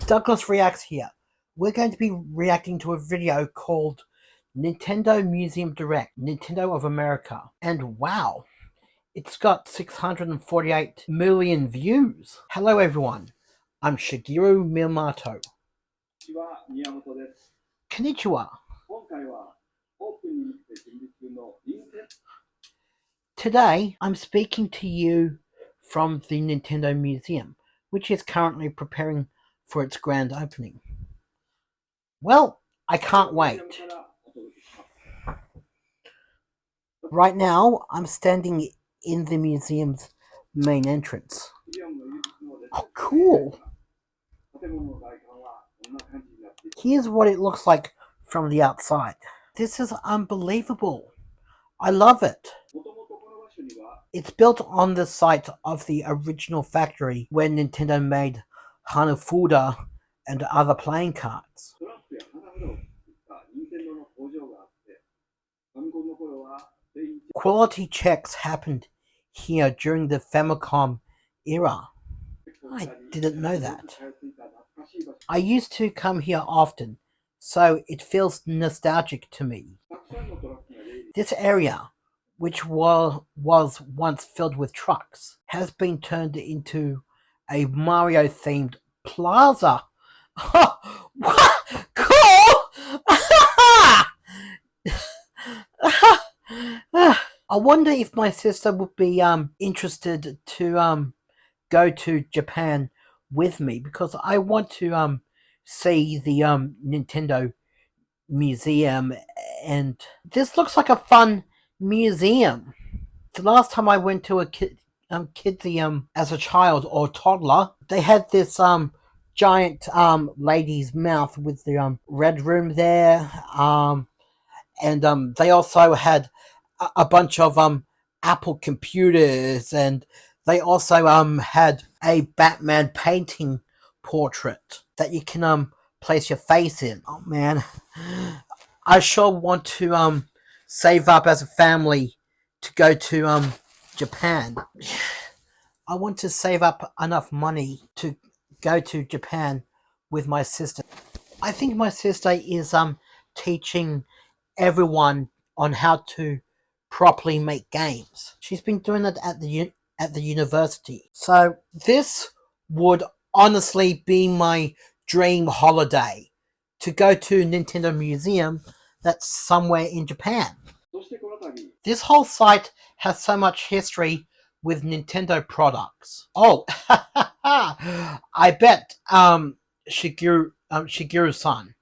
Douglas Reacts here. We're going to be reacting to a video called Nintendo Museum Direct, Nintendo of America. And wow, it's got 648 million views. Hello everyone, I'm Shigeru Miyamoto. Konnichiwa. Today, I'm speaking to you from the Nintendo Museum, which is currently preparing for its grand opening. Well, I can't wait. Right now, I'm standing in the museum's main entrance. Oh, cool! Here's what it looks like from the outside. This is unbelievable. I love it. It's built on the site of the original factory where Nintendo made Hanafuda and other playing cards. Quality checks happened here during the Famicom era. I didn't know that. I used to come here often, so it feels nostalgic to me. This area, which was once filled with trucks, has been turned into a Mario-themed plaza. What? Cool! I wonder if my sister would be interested to go to Japan with me, because I want to see the Nintendo Museum, and this looks like a fun museum. The last time I went to a kidsy as a child or toddler, they had this giant lady's mouth with the red room there, and they also had a bunch of Apple computers, and they also had a Batman painting portrait that you can place your face in. Oh man, I sure want to save up as a family to go to Japan. I want to save up enough money to go to Japan with my sister. I think my sister is teaching everyone on how to properly make games. She's been doing it at the university. So this would honestly be my dream holiday, to go to Nintendo Museum that's somewhere in Japan. This whole site has so much history with Nintendo products. Oh, I bet Shigeru-san.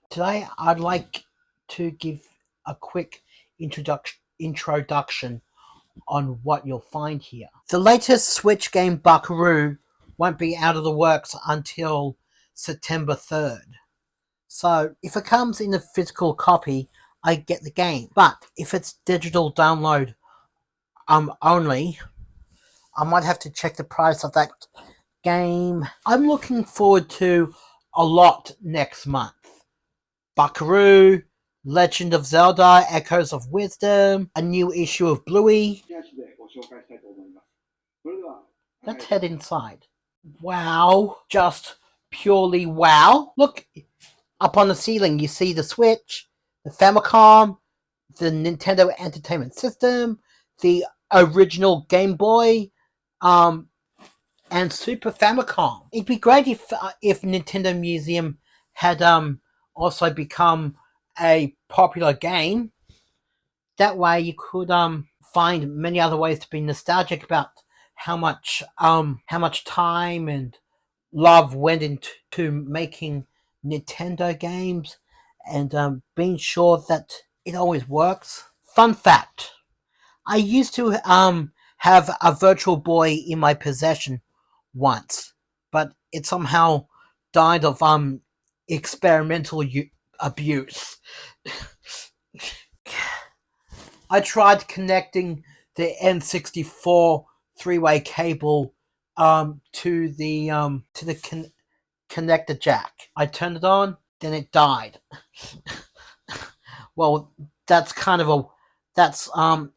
Today I'd like to give a quick introduction on what you'll find here. The latest Switch game Buckaroo won't be out of the works until September 3rd. So if it comes in a physical copy, I get the game. But if it's digital download only, I might have to check the price of that game. I'm looking forward to a lot next month. Buckaroo, Legend of Zelda, Echoes of Wisdom, a new issue of Bluey. Let's head inside. Wow, just purely wow. Look, up on the ceiling you see the Switch, the Famicom, the Nintendo Entertainment System, the original Game Boy, and Super Famicom. It'd be great if Nintendo Museum had also become a popular game. That way you could find many other ways to be nostalgic about how much time and love went into making Nintendo games, and being sure that it always works. Fun fact, I used to have a Virtual Boy in my possession once, but it somehow died of experimental abuse. I tried connecting the N64 three-way cable to the connector jack. I turned it on, then it died. Well, that's kind of That's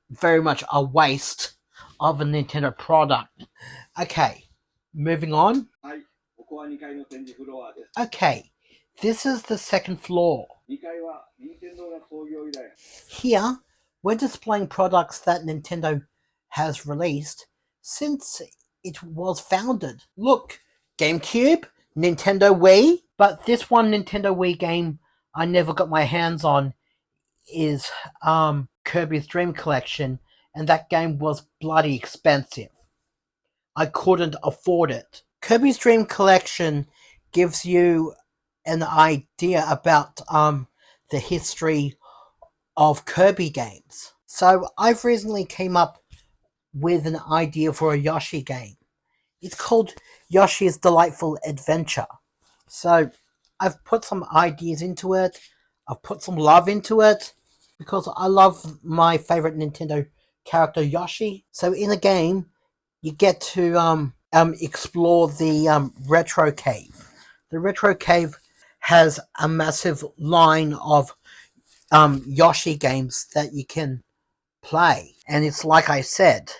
very much a waste of a Nintendo product. Okay, moving on. Okay, this is the second floor. Here, we're displaying products that Nintendo has released since it was founded. Look, GameCube, Nintendo Wii, but this one Nintendo Wii game I never got my hands on is Kirby's Dream Collection, and that game was bloody expensive. I couldn't afford it. Kirby's Dream Collection gives you an idea about the history of Kirby games. So I've recently came up with an idea for a Yoshi game. It's called Yoshi's Delightful Adventure. So I've put some ideas into it. I've put some love into it because I love my favorite Nintendo character Yoshi. So in a game, you get to explore the retro cave. The retro cave has a massive line of Yoshi games that you can play, and it's like I said,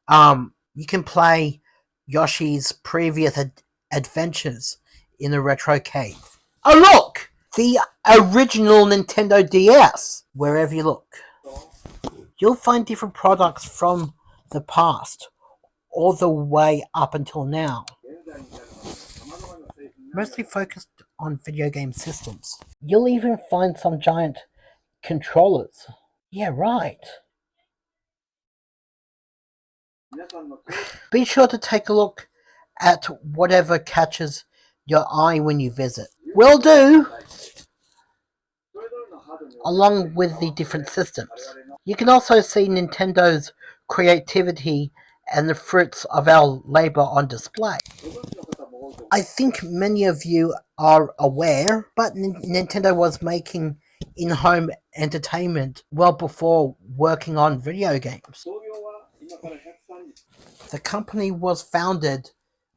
you can play Yoshi's previous adventures in the retro cave. Oh look! The original Nintendo DS! Wherever you look, you'll find different products from the past, all the way up until now. Mostly focused on video game systems. You'll even find some giant controllers. Yeah, right. Be sure to take a look at whatever catches your eye when you visit. Will do! Along with the different systems. You can also see Nintendo's creativity and the fruits of our labor on display. I think many of you are aware, but Nintendo was making in-home entertainment well before working on video games. The company was founded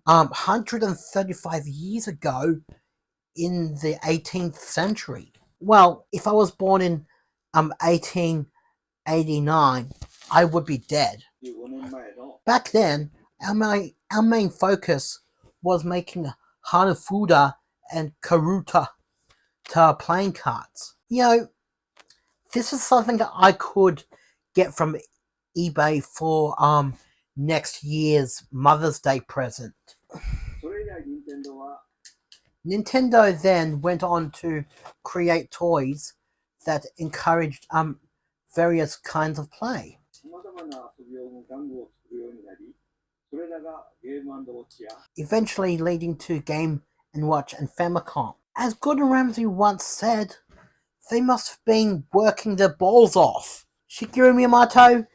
135 years ago in the 18th century. Well, if I was born in 1889, I would be dead. Back then, our main focus was making Hanafuda and Karuta playing cards. You know, this is something that I could get from eBay for next year's Mother's Day present. Nintendo then went on to create toys that encouraged various kinds of play. Eventually leading to Game & Watch and Famicom. As Gordon Ramsay once said, they must have been working their balls off. Shigeru Miyamoto,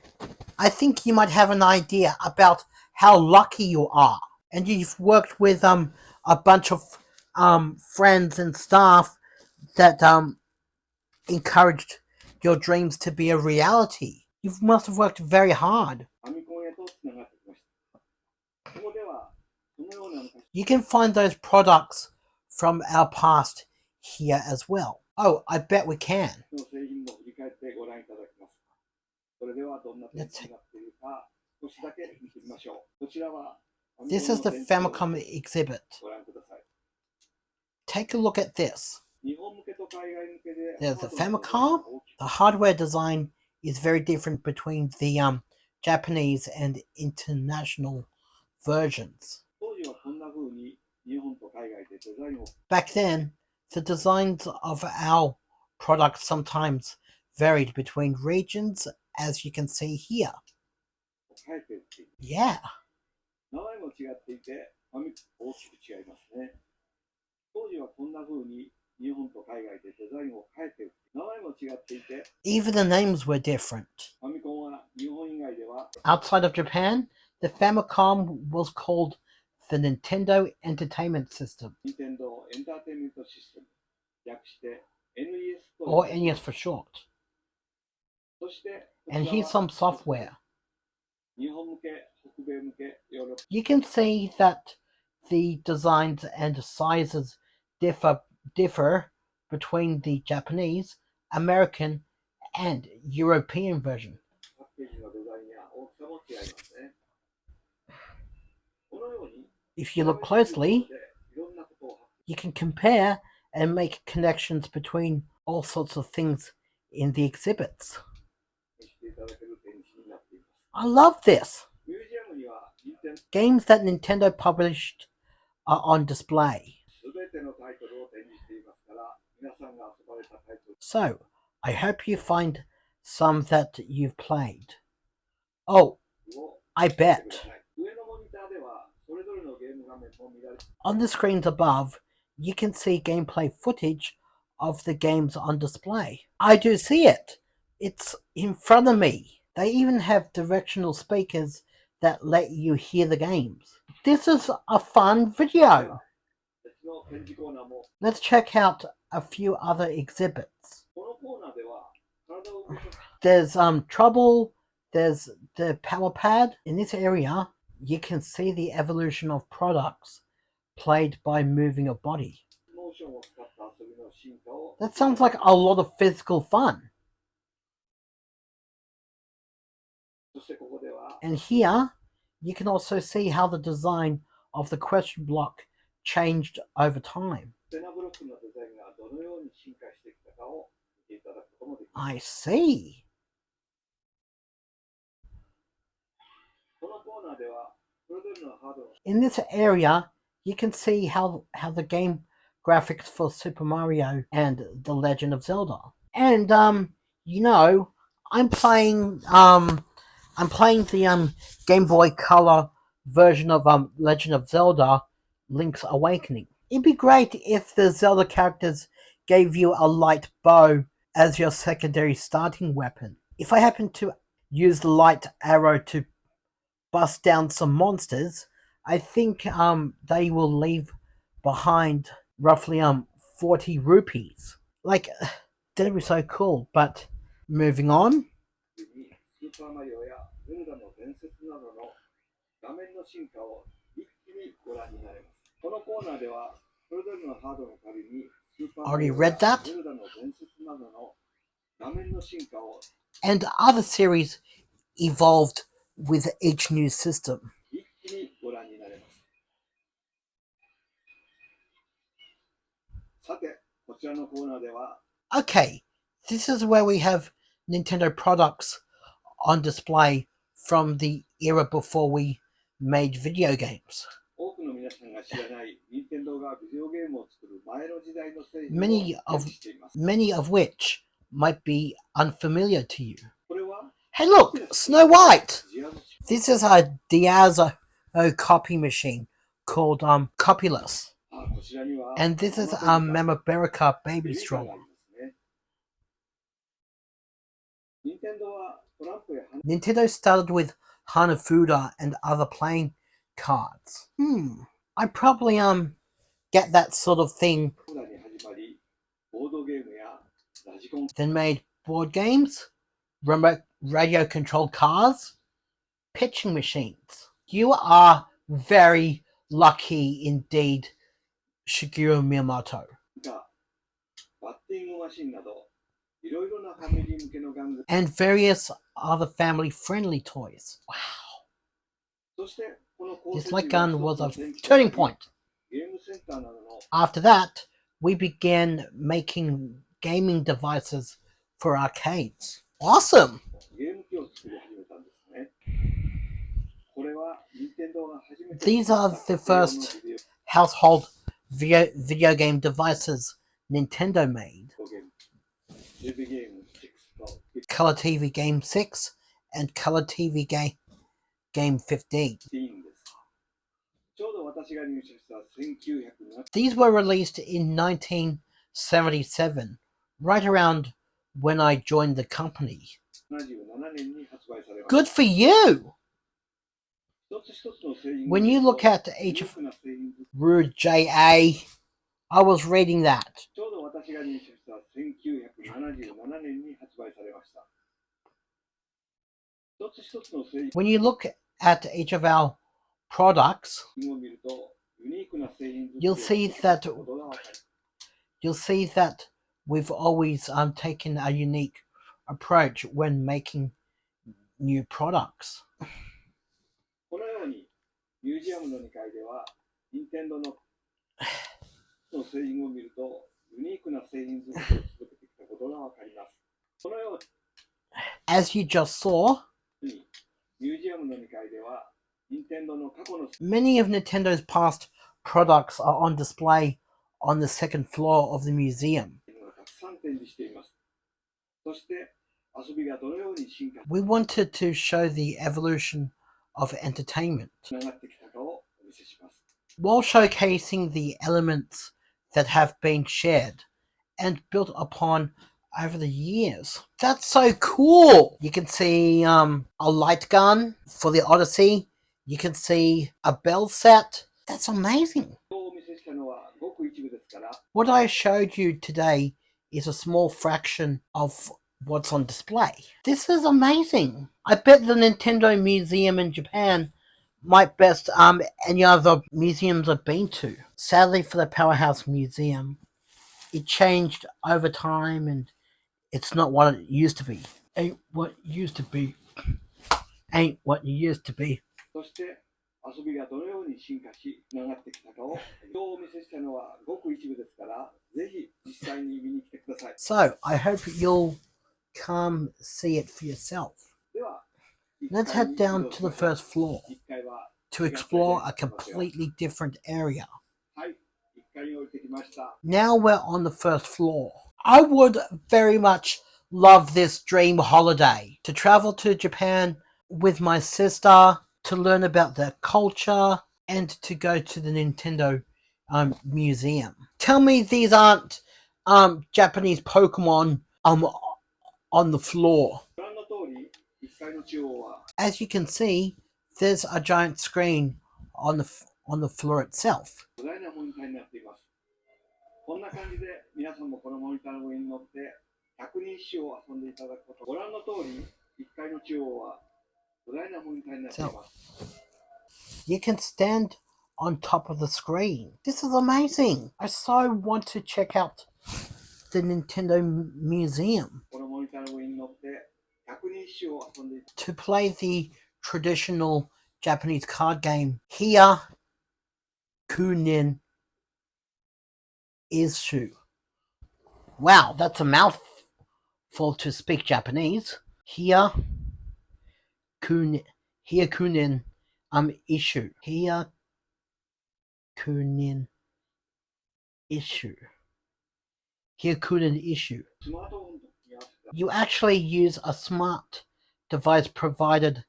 I think you might have an idea about how lucky you are. And you've worked with a bunch of friends and staff that encouraged your dreams to be a reality. You must have worked very hard. You can find those products from our past here as well. Oh, I bet we can. This is the Famicom exhibit. Take a look at this. There's the Famicom. The hardware design is very different between the Japanese and international versions. Back then, the designs of our products sometimes varied between regions, as you can see here. Yeah. Even the names were different. Outside of Japan, the Famicom was called the Nintendo Entertainment System, or NES for short. And here's some software. You can see that the designs and sizes differ between the Japanese, American, and European version. If you look closely, you can compare and make connections between all sorts of things in the exhibits. I love this. Games that Nintendo published are on display. So, I hope you find some that you've played. Oh, I bet. On the screens above, you can see gameplay footage of the games on display. I do see it. It's in front of me. They even have directional speakers that let you hear the games. This is a fun video. Let's check out a few other exhibits. There's Trouble, there's the Power Pad. In this area, you can see the evolution of products played by moving a body. That sounds like a lot of physical fun. And here, you can also see how the design of the question block changed over time. I see. In this area, you can see how the game graphics for Super Mario and The Legend of Zelda. And you know, I'm playing the Game Boy Color version of Legend of Zelda Link's Awakening. It'd be great if the Zelda characters gave you a light bow as your secondary starting weapon. If I happen to use the light arrow to bust down some monsters, I think they will leave behind roughly 40 rupees. Like, that'd be so cool. But moving on. Already read that? And other series evolved with each new system. Okay, this is where we have Nintendo products on display from the era before we made video games. Many of which might be unfamiliar to you. Hey look, Snow White! This is a Diazo copy machine called Copyless. And this is a Mamaberica baby stroller. Nintendo started with Hanafuda and other playing cards. I probably get that sort of thing. Then made board games, remote radio controlled cars, pitching machines. You are very lucky indeed, Shigeru Miyamoto. And various other family-friendly toys. Wow. This light gun was a turning point. After that, we began making gaming devices for arcades. Awesome! These are the first household video game devices Nintendo made. Color TV Game 6 and Color TV Game 15. These were released in 1977, right around when I joined the company. Good for you! When you look at each of Rude J.A., I was reading that. When you look at each of our products, you'll see that we've always taken a unique approach when making new products. このようにミュージアムの2階では任天堂の製品を見るとユニークな製品作りを続けてきたことがわかります。このように As you just saw, ミュージアムの2階では任天堂の過去の many of Nintendo's past products are on display on the second floor of the museum. がたくさん展示しています。そして遊びがどのように進化 We wanted to show the evolution of entertainment つながってきたかをお見せします。 while showcasing the elements that have been shared and built upon over the years. That's so cool! You can see a light gun for the Odyssey. You can see a bell set. That's amazing. お見せしたのはごく一部ですから、 What I showed you today is a small fraction of what's on display. This is amazing. I bet the Nintendo Museum in Japan might best any other museums I've been to. Sadly for the Powerhouse Museum, it changed over time and it's not what it used to be. Ain't what it used to be. Ain't what it used to be. そして遊びがどのように進化しつながってきたかをお見せしたのはごく一部ですから、ぜひ実際に見に来てください。 So, I hope you'll come see it for yourself. では Let's head down to the first floor 1階は to explore a completely different area. はい、1階に降りてきました。 Now we're on the first floor. I would very much love this dream holiday to travel to Japan with my sister, to learn about their culture, and to go to the Nintendo museum. Tell me these aren't Japanese Pokemon on the floor. ご覧の通り、1階の中央は As you can see, there's a giant screen on the floor itself. 巨大なモニターになっています。こんな感じで皆さんもこのモニターの上に乗って百人一首を遊んでいただくこと。ご覧の通り、1階の中央は巨大なモニターになっています。 You can stand on top of the screen. This is amazing. I so want to check out the Nintendo Museum このモニターの上に乗って百人一首を遊んでいただく to play the traditional Japanese card game Hiya Kunin Ishu. Wow, that's a mouthful to speak Japanese. Hiya Kunin Ishu. Hiya Kunin Ishu. Here couldn't issue. スマートフォンと組み合わせた You actually use a smart device provided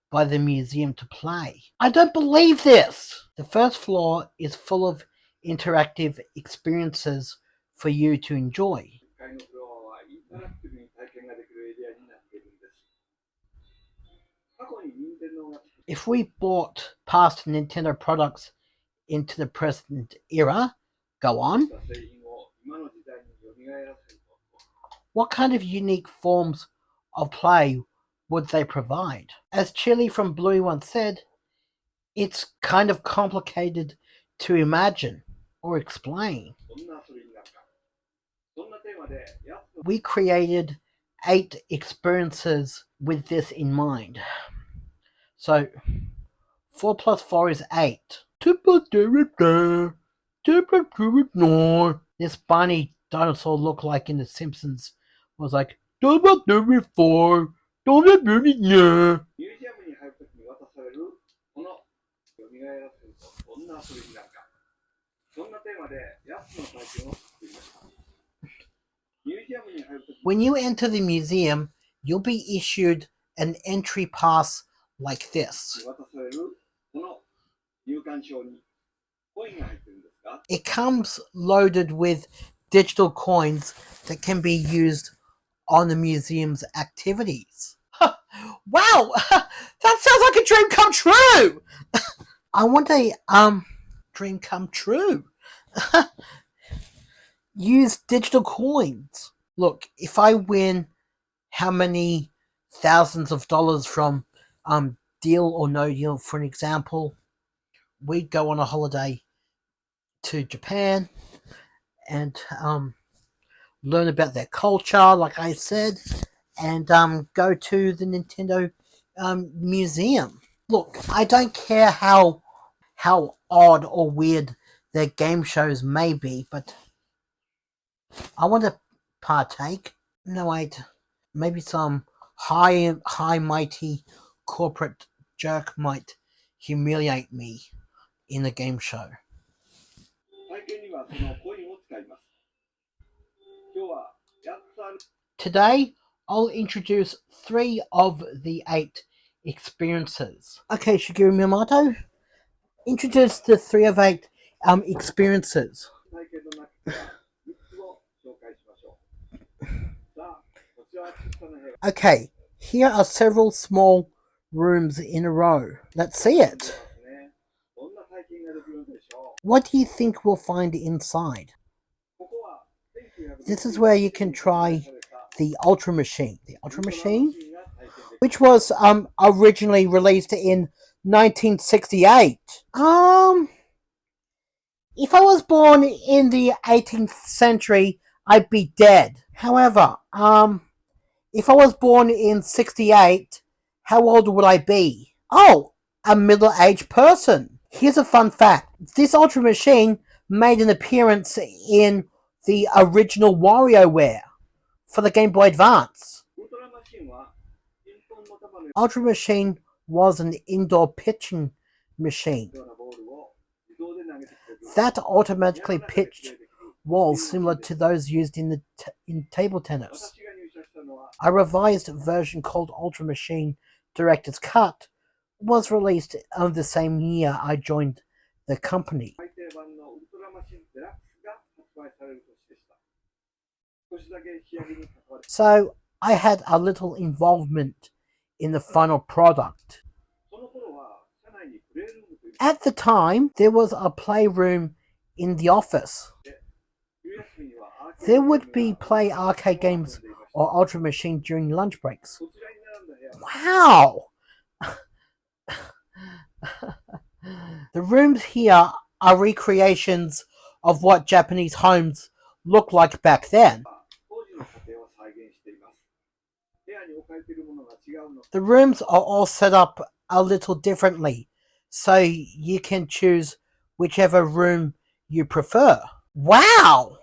by the museum to play. I don't believe this! The first floor is full of interactive experiences for you to enjoy. 1階のフロアはインタラクティブに体験ができるエリアになっているんです。過去に任天堂が作っ If we bought past Nintendo products into the present era, go on. た製品を今の時代に蘇らせると、 What kind of unique forms of play would they provide? As Chili from Bluey once said, it's kind of complicated to imagine or explain. どんな遊びになるか。そんなテーマで8つの We created 8 experiences with this in mind. So, 4 plus 4 is 8. This bunny dinosaur looked like in The Simpsons was like, 4. ミュージアムに入るときに渡されるこの蘇らせるとどんな遊びになるか。そんなテーマで8つの体験を作りました。ミュージアムに入るときに When you enter the museum, you'll be issued an entry pass like this. 渡されるこの入館証にコインが入ってるんですが、 It comes loaded with digital coins that can be used on the museum's activities. Wow! That sounds like a dream come true! I want a dream come true. Use digital coins. Look, if I win how many thousands of dollars from Deal or No Deal, for an example, we'd go on a holiday to Japan and learn about their culture, like I said, and go to the Nintendo museum. Look, I don't care how odd or weird their game shows may be, but I want to partake. No, wait, maybe some high mighty corporate jerk might humiliate me in a game show. Today, I'll introduce 3 of the 8 experiences. Okay, Shigeru Miyamoto, introduce the 3 of 8 experiences. Okay, here are several small rooms in a row. Let's see it. What do you think we'll find inside? This is where you can try the Ultra Machine. The Ultra Machine, which was originally released in 1968. If I was born in the 18th century, I'd be dead. However, if I was born in 68, how old would I be? Oh, a middle-aged person. Here's a fun fact. This Ultra Machine made an appearance in the original WarioWare for the Game Boy Advance. Ultra Machine was an indoor pitching machine that automatically pitched walls similar to those used in table tennis. A revised version called Ultra Machine Director's Cut was released the same year I joined the company. So I had a little involvement in the final product. At the time, there was a playroom in the office. There would be play arcade games or Ultra Machine during lunch breaks. Wow! The rooms here are recreations of what Japanese homes looked like back then. The rooms are all set up a little differently, so you can choose whichever room you prefer. Wow!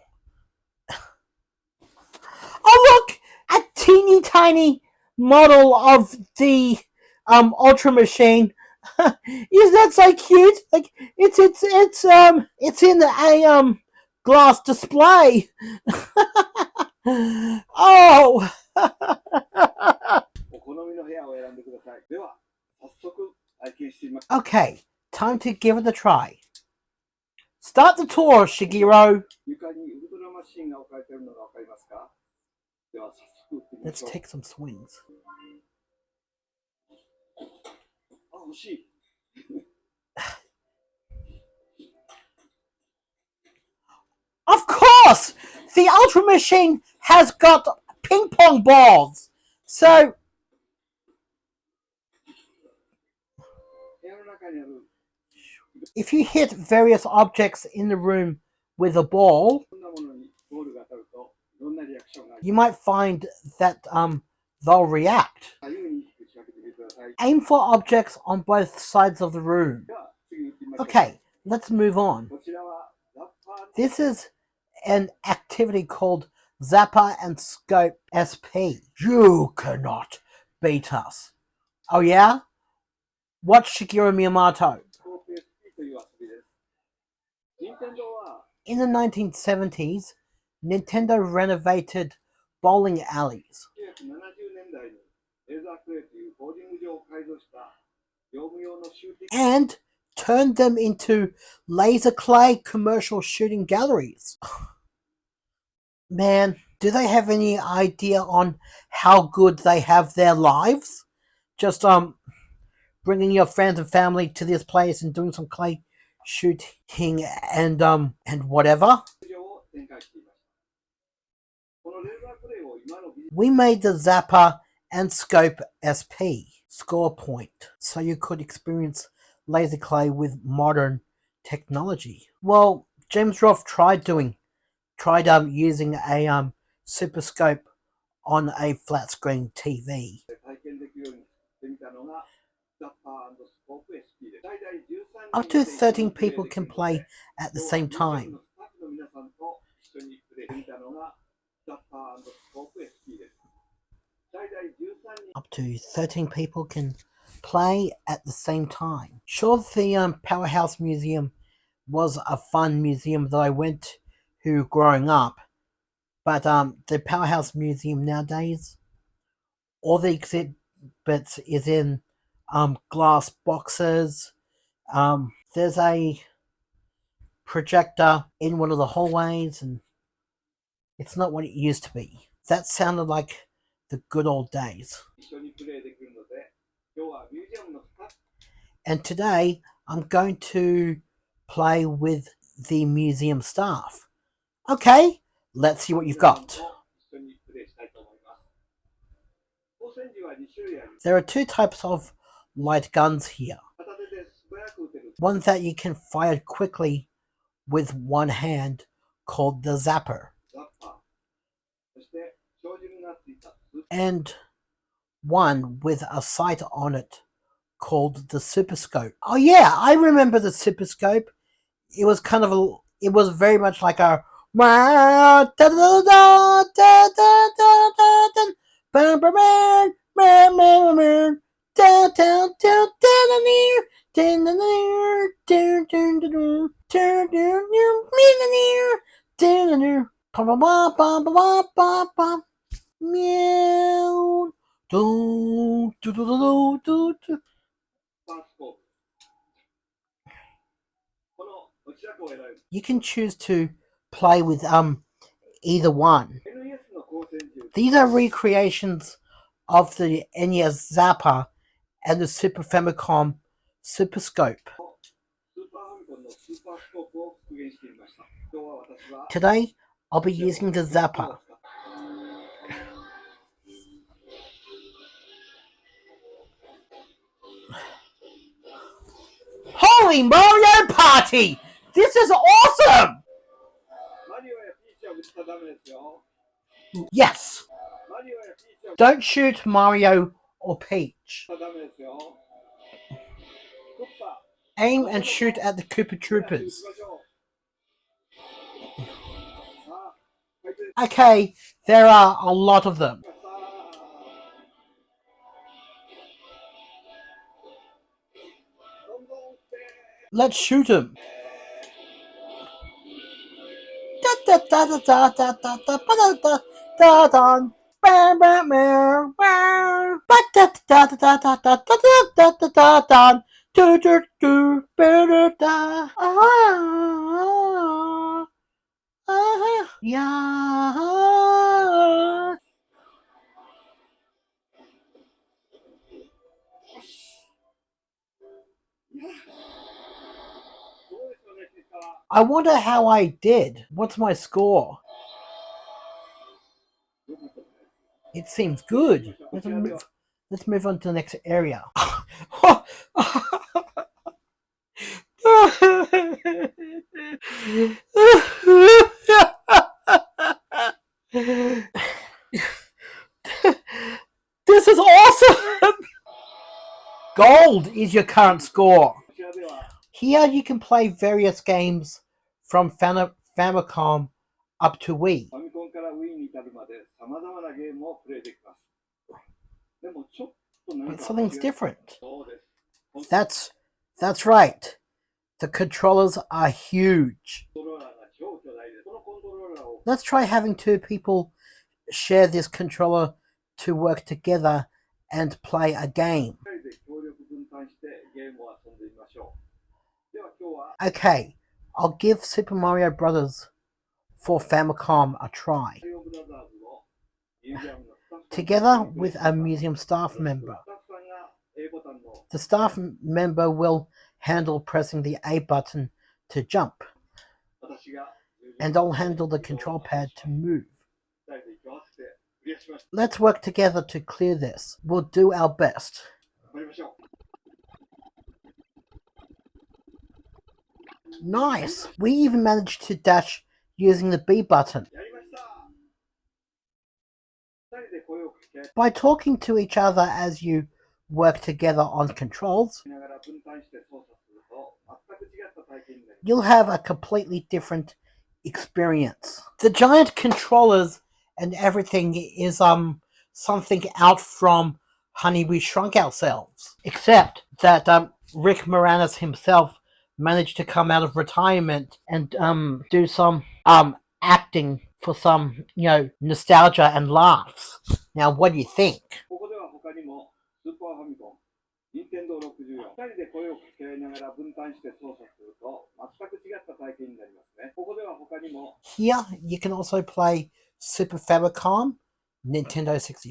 Oh look! A teeny tiny model of the Ultra Machine. Isn't that so cute? Like it's in a glass display. Oh. Okay, time to give it a try. Start the tour, Shigeru. Let's take some swings. Of course! The Ultra Machine has got ping pong balls. So if you hit various objects in the room with a ball, you might find that they'll react. Aim for objects on both sides of the room. Okay, let's move on. This is an activity called Zapper and Scope SP. You cannot beat us. Oh yeah? Watch Shigeru Miyamoto. In the 1970s, Nintendo renovated bowling alleys and turned them into laser clay commercial shooting galleries. Man, do they have any idea on how good they have their lives? Just bringing your friends and family to this place and doing some clay shooting and whatever. We made the Zapper and Scope SP score point so you could experience laser clay with modern technology. Well, James Roth tried using a super scope on a flat screen TV. Up to 13 people can play at the same time. Up to 13 people can play at the same time. Sure, the Powerhouse Museum was a fun museum that I went to growing up, but the Powerhouse Museum nowadays, all the exhibits is in glass boxes. There's a projector in one of the hallways, and it's not what it used to be. That sounded like the good old days. And today I'm going to play with the museum staff. Okay, let's see what you've got. There are two types of light guns here. One that you can fire quickly with one hand, called the Zapper. And one with a sight on it, called the Super Scope. Oh yeah, I remember the Super Scope. It was it was very much like a meow. You can choose to play with either one. These are recreations of the NES Zapper and the Super Famicom Super Scope. Today, I'll be using the Zapper. Holy Mario Party! This is awesome! Yes! Don't shoot Mario or Peach. Aim and shoot at the Koopa Troopers. Okay, there are a lot of them. Let's shoot them. Yeah. I wonder how I did. What's my score? It seems good. Let's move on to the next area. This is awesome! Gold is your current score. Here you can play various games from Famicom up to Wii. But something's different. That's right. The controllers are huge. Let's try having two people share this controller to work together and play a game. Okay, I'll give Super Mario Bros. For Famicom a try. Together with a museum staff member. The staff member will handle pressing the A button to jump. And I'll handle the control pad to move. Let's work together to clear this. We'll do our best. Nice! We even managed to dash using the B button. By talking to each other as you work together on controls, you'll have a completely different experience. The giant controllers and everything is something out from Honey, We Shrunk Ourselves. Except that Rick Moranis himself managed to come out of retirement and do some acting for some, nostalgia and laughs. Now, what do you think? ここでは他にもスーパーファミコン、任天堂64、2人で声を掛け合いながら分担して操作すると全く違った体験になりますね。ここでは他にも Here you can also play Super Famicom, Nintendo 64, スー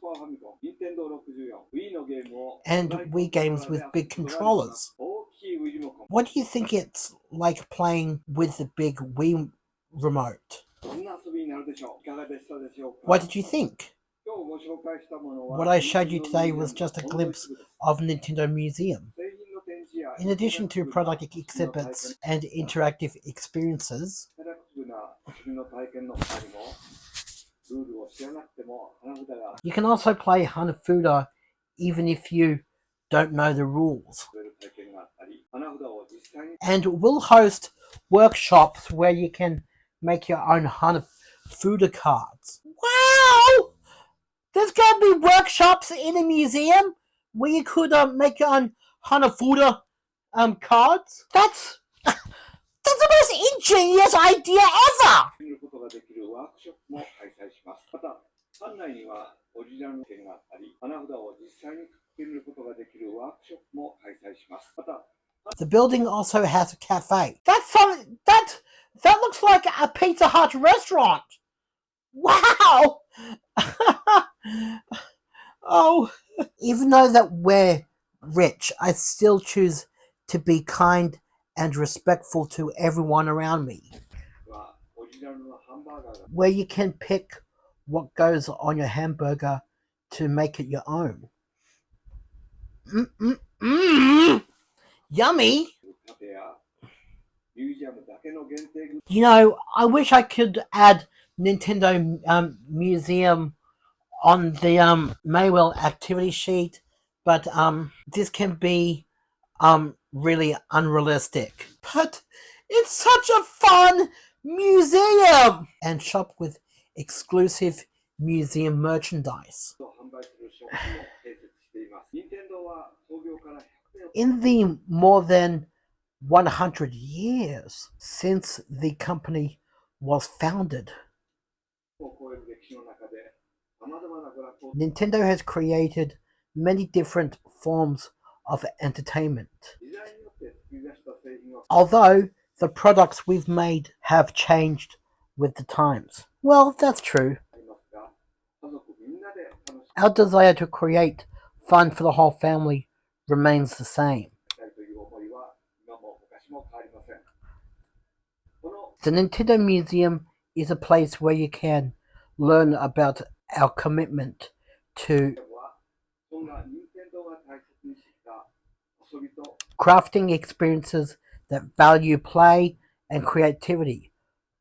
パーファミコン、任天堂64、Wii のゲームを and Wii games with big controllers. 大きい Wii リモコン。 What do you think it's like playing with the big Wii remote? どんな遊びになるでしょう。いかがでしたでしょうか。 What did you think? 今日ご紹介したものは What I showed you today was just a glimpse of Nintendo Museum. 製品の展示や In addition to product exhibits and interactive experiences, インタラクティブな遊びの体験の他にもルールを知らなくても花札が you can also play Hanafuda even if you don't know the rules. 遊べる体験があったり、花札を実際に And we'll host workshops where you can make your own Hanafuda cards. Wow! There's going to be workshops in a museum where you could make your own Hanafuda cards. That's the most ingenious idea ever! 見ることができるワークショップも開催します。また、館内にはオリジナルの券があったり、花札を実際に作ってみることができるワークショップも開催します。また、 The building also has a cafe. That looks like a Pizza Hut restaurant. Wow! Oh, even though that we're rich, I still choose to be kind and respectful to everyone around me. はオリジナルのハンバーガーが Where you can pick what goes on your hamburger to make it your own. Yummy! カフェやミュージアムだけの限定グッズ You know, I wish I could add Nintendo Museum on the Maywell activity sheet, but this can be really unrealistic. But it's such a fun museum! And shop with exclusive museum merchandise. を販売するショップも併設しています。任天堂は創業から100年を In the more than 100 years since the company was founded, 超える歴史の中で様々な娯楽を Nintendo has created many different forms of entertainment. 時代によって作り出した製品は Although the products we've made have changed with the times. Well, that's true. ありますが、家族みんなで楽し Our desire to create fun for the whole family remains the same. みたいという思いは今も昔も変わりません。この The Nintendo Museum is a place where you can learn about our commitment to はそんな任天堂が大切にしてきた遊びと crafting experiences that value play and creativity,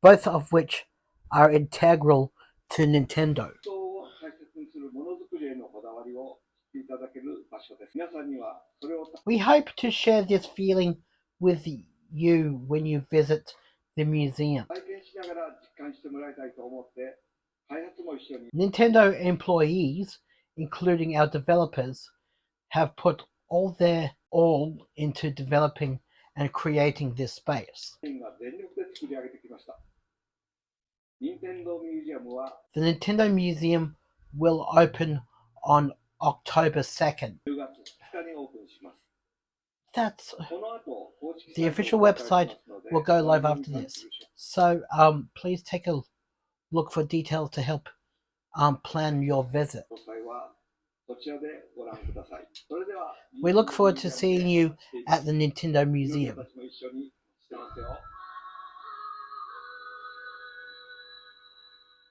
both of which are integral to Nintendo. 人を大切にするものづくりへのこだわりを知っていただける場所です。皆さんにはそれを We hope to share this feeling with you when you visit the museum. 体験しながら実感してもらいたいと思って開発も一緒に Nintendo employees, including our developers, have put all their all into developing and creating this space. 全員が全力で作り上げてきました。任天堂ミュージアムは The Nintendo Museum will open on October 2nd. 10月2日にオープンします。 That's この後公式 the official website will go live after this. So please take a look for details to help plan your visit. 詳細はそちらでご覧ください。それでは We look forward to seeing you at the Nintendo Museum. 私も一緒にしてますよ。